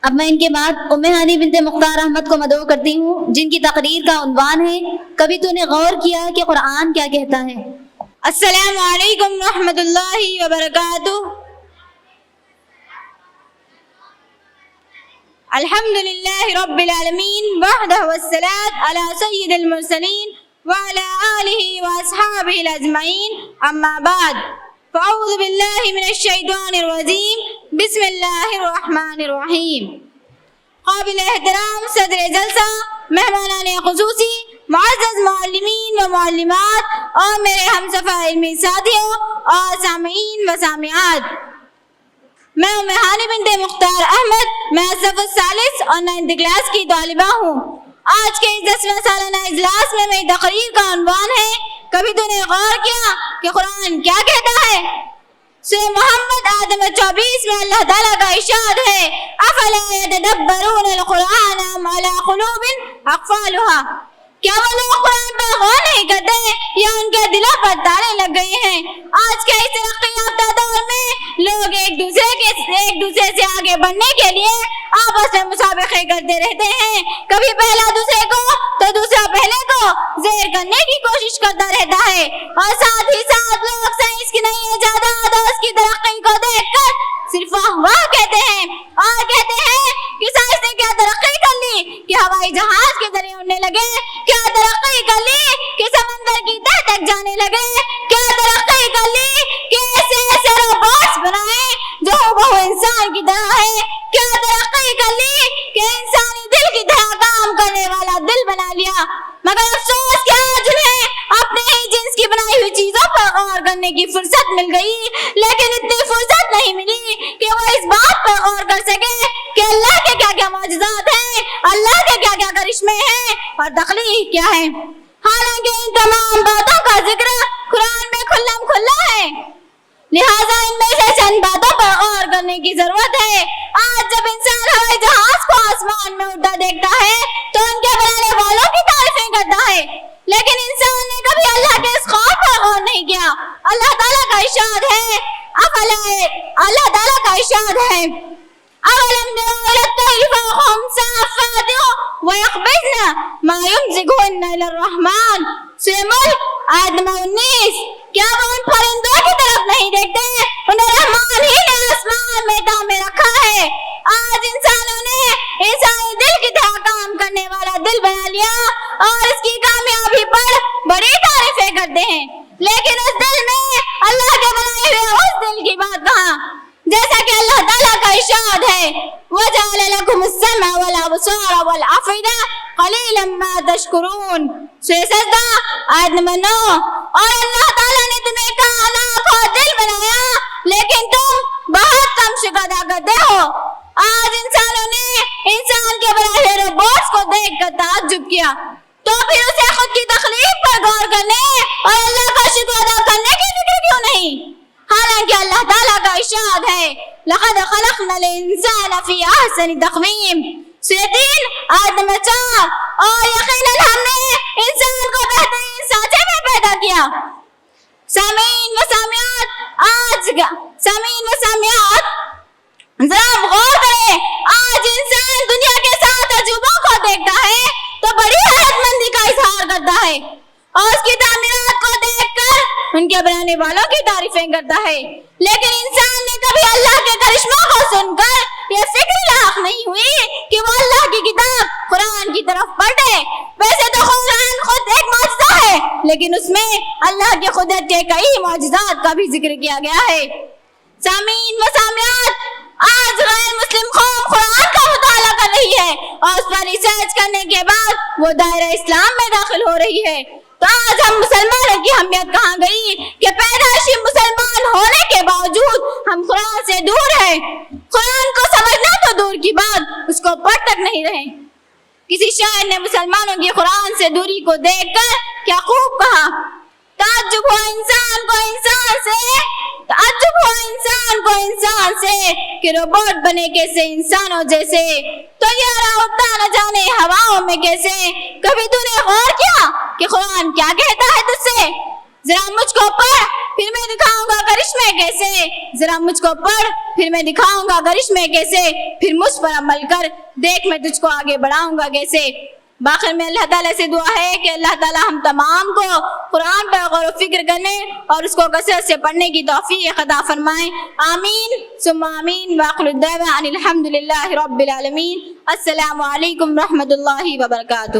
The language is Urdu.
اب میں ان کے بعد ام ہانی بنت مختار احمد کو مدعو کرتی ہوں، جن کی تقریر کا عنوان ہے کبھی تو نے غور کیا کہ قرآن کیا کہتا ہے۔ السلام علیکم ورحمۃ اللہ وبرکاتہ۔ الحمد للہ رب العالمین وحدہ والصلاة علی سید المرسلین وعلی آلہ واصحابہ الاجمعین، اما بعد فاعوذ باللہ من الشیطان الرجیم، بسم اللہ الرحمن الرحیم۔ قابل احترام صدر جلسہ، مہمانان خصوصی، معزز معلمین و معلمات اور میرے ہمصفا علمی ساتھیوں اور سامعین و سامعات، میں ام ہانی بنت مختار احمد، میں صف الثالث اور 9th کلاس کی طالبہ ہوں۔ آج کے اس 10واں سالانہ اجلاس میں میری تقریر کا عنوان ہے کبھی تو نے غور کیا کہ قرآن کیا کہتا ہے۔ سورہ محمد آدم 24 میں اللہ تعالیٰ کا ارشاد ہے افلا یتدبرون القرآن ام علی قلوب اقفالها، کیا وہ لوگ قرآن پر غور نہیں کرتے یا ان کے دلوں پر تالے لگ گئے ہیں۔ آج کے اس ترقی یافتہ دور میں لوگ ایک دوسرے سے آگے بڑھنے کے لیے آپس میں مسابقے کرتے رہتے ہیں، کبھی پہلا دوسرے کو تو دوسرا پہلے کو زیر کرنے کی کوشش کرتا رہتا ہے، اور ساتھ ہی ساتھ لوگ سائنس کی نئی ایجادات اور اس کی ترقی کو دیکھ کر صرف واہ کہتے ہیں اور کہتے ہیں کہ سائنس نے کیا ترقی کر لی کہ ہوائی جہاز کے ذریعے اڑنے لگے، کیا ترقی کر لی کہ سمندر کی تہ تک جانے لگے، کیا ترقی کر لی کہ ایسے روبوٹس بنائے جو ہو انسان کی طرح ہے، کیا ترقی کر لی کہ انسانی دل کی طرح کام کرنے والا دل بنا لیا۔ مگر افسوس کہ آج انہیں اپنے ہی جنس کی بنائی ہوئی چیزوں پر غور کرنے کی فرصت مل گئی، لیکن اتنی فرصت نہیں ملی کہ وہ اس بات پر غور کر سکے کہ اللہ کے کیا کیا معجزات ہیں، اللہ کے کیا کیا کرشمے ہیں اور تخلیق کیا ہے۔ حالانکہ ان تمام باتوں کا ذکر قرآن میں کھلم کھلا ہے، لہٰذا ان میں سے چند باتوں پر غور کرنے کی ضرورت ہے۔ آج جب انسان ہوائی جہاز کو آسمان میں اڑتا دیکھتا ہے تو ان کے بنانے والوں کی تعریفیں کرتا ہے، لیکن انسان نے کبھی اللہ کے اس خوف پر غور نہیں کیا۔ اللہ تعالیٰ کا ارشاد ہے اولم يروا الى الطير فوقهم صافات ويقبضن ما يمسكهن الا الرحمن، سورہ ملک آیت نمبر 19۔ کیا وہ ان پرندوں کی طرف نہیں دیکھتے؟ انہیں رحمان ہی نے آسمان میں تامے رکھا ہے۔ آج انسانوں نے انسانی دل کی طرح کام کرنے والا دل بنا لیا اور اس کی کامیابی پر بڑی تعریفیں کرتے ہیں، لیکن اس دل میں اللہ کے بنائے ہوئے اس دل کی بات کہاں؟ جیسا کہ اللہ تعالیٰ کا ارشاد ہے وَجَعَلَ لَكُمُ السَّمْعَ وَالْأَبْصَارَ وَالْأَفْئِدَةَ قَلِيلًا مَا تَشْكُرُونَ، سورہ سجدہ آیت نمبر 9۔ اور اللہ تعالیٰ نے تمہیں کان، آنکھ اور دل بنایا، لیکن تم بہت کم شکر ادا کرتے ہو۔ آج انسانوں نے انسان کے بنائے ہوئے روبوٹس کو دیکھ کر تعجب کیا، تو پھر اسے خود کی تخلیق پر غور کرنے اور اللہ کا شکر ادا کرنے کی فکر کیوں نہیں؟ حالانکہ اللہ تعالیٰ کا ارشاد ہے لَقَدْ خَلَقْنَا الْإِنسَانَ فِي أَحْسَنِ تَقْوِيمٍ، سورہ 3 آیت نمبر 4۔ اور یقیناً ہم نے انسان کو بہترین سانچے میں پیدا کیا۔ سامعین و سامعات ذرا غور کریں، آج انسان دنیا کے 7 عجوبوں کو دیکھتا ہے تو بڑی حیرت مندی کا اظہار کرتا ہے اور اس کی تعمیرات کو دیکھ کر ان کے بنانے والوں کی تعریفیں کرتا ہے، لیکن انسان نے کبھی اللہ کے کرشموں کو سن کر یہ فکر لاحق نہیں ہوئی کہ وہ اللہ کی کتاب قرآن کی طرف پلٹے۔ ویسے تو قرآن خود ایک معجزہ ہے، لیکن اس میں اللہ کی قدرت کے کئی معجزات کا بھی ذکر کیا گیا ہے۔ سامعین و سامعات، آج غیر مسلم قوم قرآن کا مطالعہ کر رہی ہے اور اس پر ریسرچ کرنے کے بعد وہ دائرہ اسلام میں داخل ہو رہی ہے، تو آج ہم مسلمانوں کی اہمیت کہاں گئی کہ پیدائشی مسلمان ہونے کے باوجود ہم قرآن سے دور ہیں۔ قرآن کو سمجھنا تو دور کی بات، اس کو پڑھ تک نہیں رہے۔ کسی شاعر نے مسلمانوں کی قرآن سے دوری کو دیکھ کر کیا خوب کہا، تعجب ہوا انسان کو انسان سے کہ روبوٹ بنے کیسے انسانوں جیسے، تو یارا اڑتا نہ جانے ہواؤں میں کیسے۔ کبھی تو نے غور کیا کہ قرآن کیا کہتا ہے تجھ سے؟ ذرا مجھ کو پڑھ پھر میں دکھاؤں گا کرشمے کیسے، ذرا مجھ کو پڑھ پھر میں دکھاؤں گا کرشمے کیسے، پھر مجھ پر عمل کر دیکھ میں تجھ کو آگے بڑھاؤں گا کیسے۔ باخر میں اللہ تعالیٰ سے دعا ہے کہ اللہ تعالیٰ ہم تمام کو قرآن پر غور و فکر کرنے اور اس کو کثرت سے پڑھنے کی توفیق عطا فرمائیں، آمین ثم آمین۔ وآخر الدعوى ان الحمد للہ رب العالمین۔ السلام علیکم ورحمۃ اللہ وبرکاتہ۔